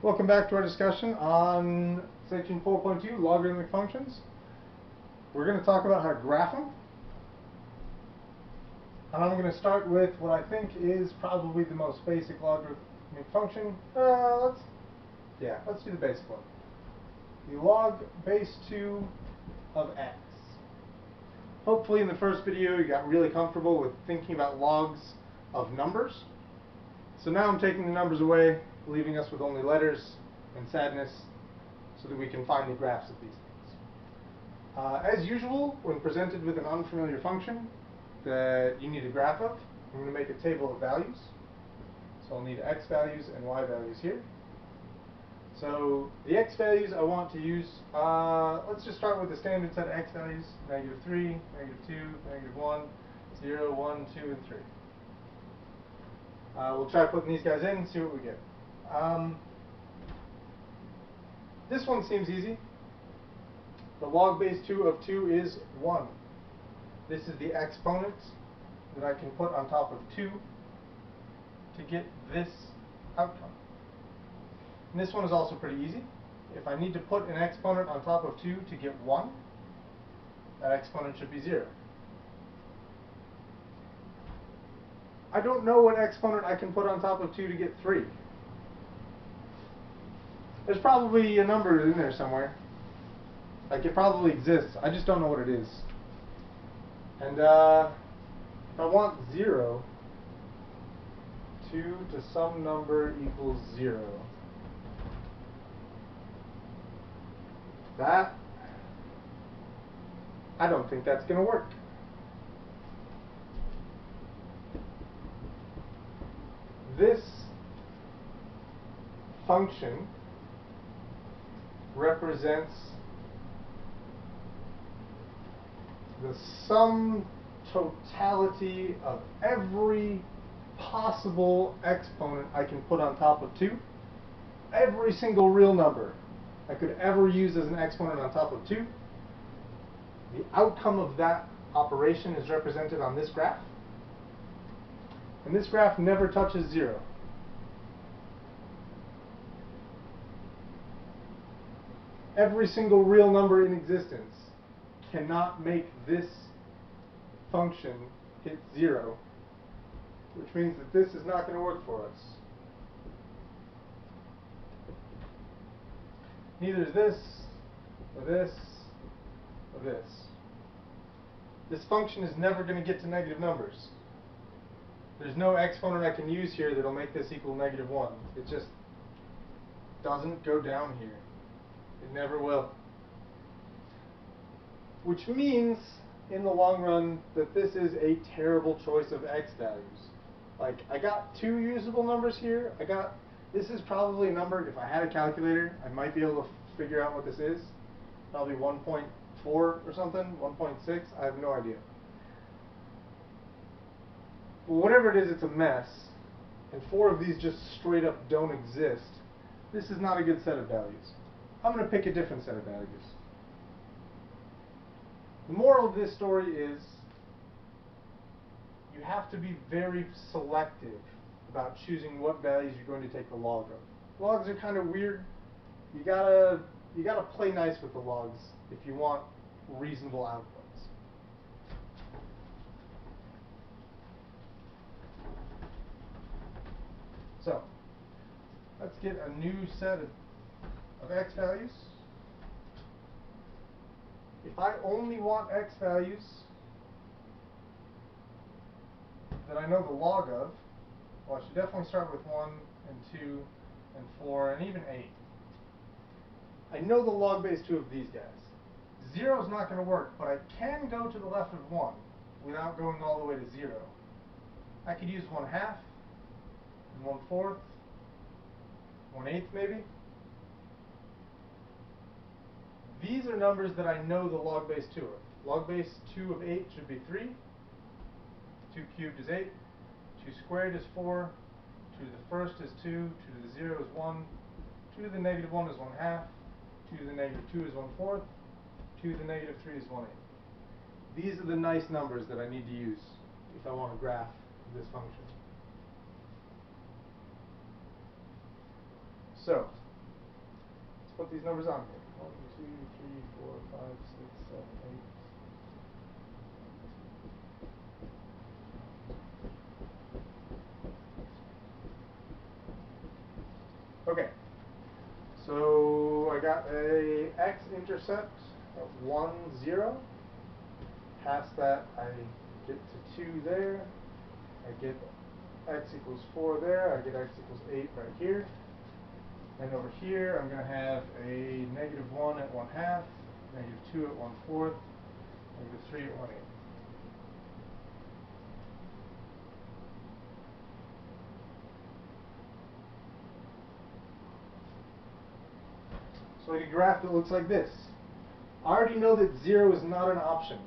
Welcome back to our discussion on section 4.2, logarithmic functions. We're going to talk about how to graph them. And I'm going to start with what I think is probably the most basic logarithmic function. Let's do the basic one. The log base 2 of x. Hopefully in the first video you got really comfortable with thinking about logs of numbers. So now I'm taking the numbers away, leaving us with only letters and sadness so that we can find the graphs of these things. As usual, when presented with an unfamiliar function that you need a graph of, I'm going to make a table of values. So I'll need x values and y values here. So the x values I want to use, let's just start with the standard set of x values, -3, -2, -1, 0, 1, 2, and 3. We'll try putting these guys in and see what we get. This one seems easy. The log base 2 of 2 is 1. This is the exponent that I can put on top of 2 to get this outcome. And this one is also pretty easy. If I need to put an exponent on top of 2 to get 1, that exponent should be 0. I don't know what exponent I can put on top of 2 to get 3. There's probably a number in there somewhere. Like, it probably exists. I just don't know what it is. And if I want 0, 2 to some number equals 0. That, I don't think that's going to work. This function represents the sum totality of every possible exponent I can put on top of 2. Every single real number I could ever use as an exponent on top of 2. The outcome of that operation is represented on this graph. And this graph never touches 0. Every single real number in existence cannot make this function hit 0, which means that this is not going to work for us. Neither is this, or this, or this. This function is never going to get to negative numbers. There's no exponent I can use here that'll make this equal -1. It just doesn't go down here. It never will. Which means, in the long run, that this is a terrible choice of x values. Like, I got 2 usable numbers here. This is probably a number, if I had a calculator, I might be able to figure out what this is. Probably 1.4 or something, 1.6, I have no idea. Well, whatever it is, it's a mess, and 4 of these just straight up don't exist. This is not a good set of values. I'm going to pick a different set of values. The moral of this story is you have to be very selective about choosing what values you're going to take the log of. Logs are kind of weird. You gotta play nice with the logs if you want reasonable outputs. So, let's get a new set of x values. If I only want x values that I know the log of, well, I should definitely start with 1 and 2 and 4 and even 8. I know the log base 2 of these guys. 0 is not going to work, but I can go to the left of 1 without going all the way to 0. I could use 1/2, 1/4, 1/8 maybe. These are numbers that I know the log base 2 of. Log base 2 of 8 should be 3. 2 cubed is 8. 2 squared is 4. 2 to the first is 2. 2 to the 0 is 1. 2 to the -1 is 1/2. 2 to the -2 is 1/4. 2 to the -3 is 1/8. These are the nice numbers that I need to use if I want to graph this function. So, put these numbers on here. 1, 2, 3, 4, 5, 6, 7, 8. Okay. So I got a x-intercept of 1, 0. Past that, I get to 2 there. I get x equals 4 there. I get x equals 8 right here. And over here, I'm going to have a -1 at 1/2, -2 at 1/4, -3 at 1/8. So I get a graph that looks like this. I already know that 0 is not an option.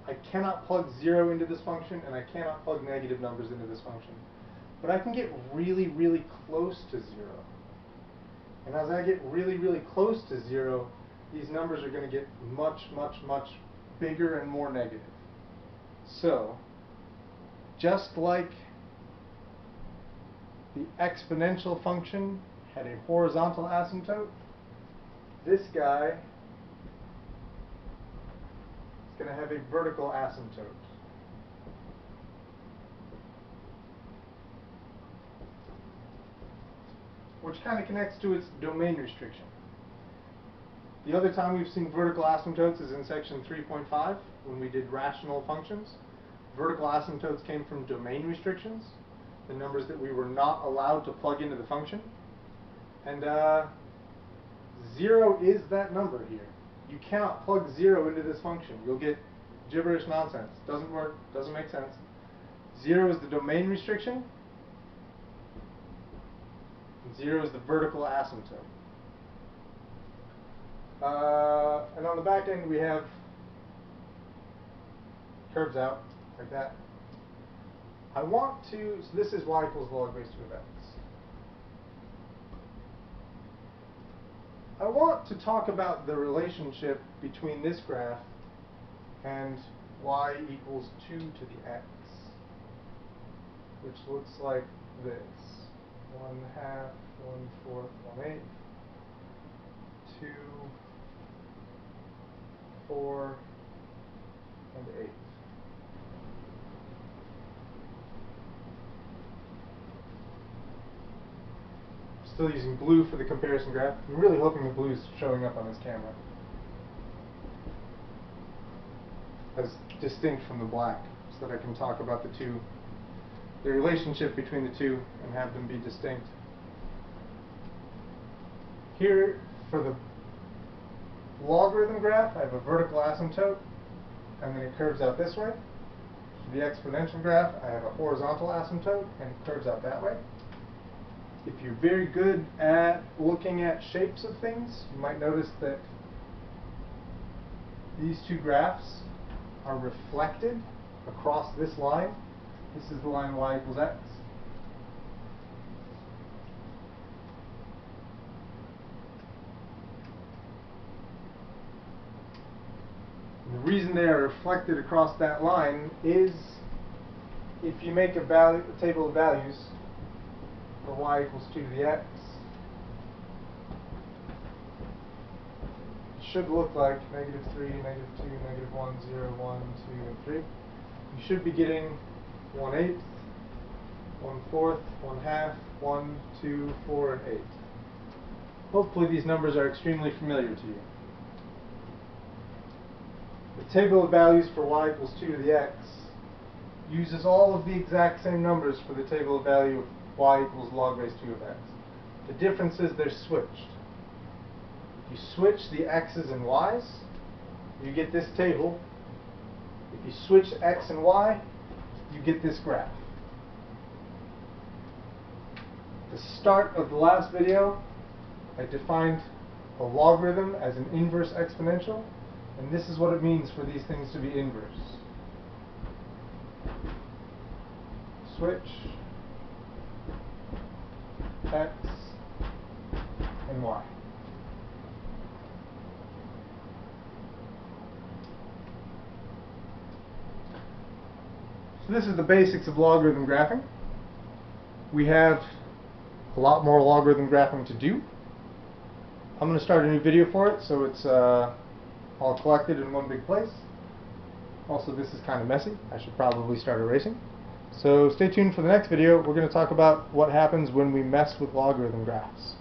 I cannot plug 0 into this function, and I cannot plug negative numbers into this function. But I can get really, really close to 0. And as I get really, really close to 0, these numbers are going to get much, much, much bigger and more negative. So, just like the exponential function had a horizontal asymptote, this guy is going to have a vertical asymptote. Which kind of connects to its domain restriction. The other time we've seen vertical asymptotes is in section 3.5 when we did rational functions. Vertical asymptotes came from domain restrictions, the numbers that we were not allowed to plug into the function. And 0 is that number here. You cannot plug 0 into this function. You'll get gibberish nonsense. Doesn't work, doesn't make sense. 0 is the domain restriction. 0 is the vertical asymptote. And on the back end we have curves out like that. I want to, so this is y equals log raised to x. I want to talk about the relationship between this graph and y equals 2 to the x, which looks like this. 1/2, 1/4, 1/8, 2, 4, and 8. Still using blue for the comparison graph. I'm really hoping the blue is showing up on this camera as distinct from the black, so that I can talk about the two, the relationship between the two, and have them be distinct. Here, for the logarithm graph, I have a vertical asymptote, and then it curves out this way. For the exponential graph, I have a horizontal asymptote, and it curves out that way. If you're very good at looking at shapes of things, you might notice that these two graphs are reflected across this line. This is the line y equals x. And the reason they are reflected across that line is if you make a table of values for y equals 2 to the x, it should look like -3, -2, -1, 0, 1, 2, and 3. You should be getting 1/8, 1/4, 1/2, 1, 2, 4, and 8. Hopefully these numbers are extremely familiar to you. The table of values for y equals 2 to the x uses all of the exact same numbers for the table of value of y equals log raised 2 of x. The difference is they're switched. If you switch the x's and y's, you get this table. If you switch x and y, you get this graph. At the start of the last video, I defined a logarithm as an inverse exponential, and this is what it means for these things to be inverse. Switch x and y. So this is the basics of logarithm graphing. We have a lot more logarithm graphing to do. I'm going to start a new video for it, so it's all collected in one big place. Also, this is kind of messy. I should probably start erasing. So stay tuned for the next video. We're going to talk about what happens when we mess with logarithm graphs.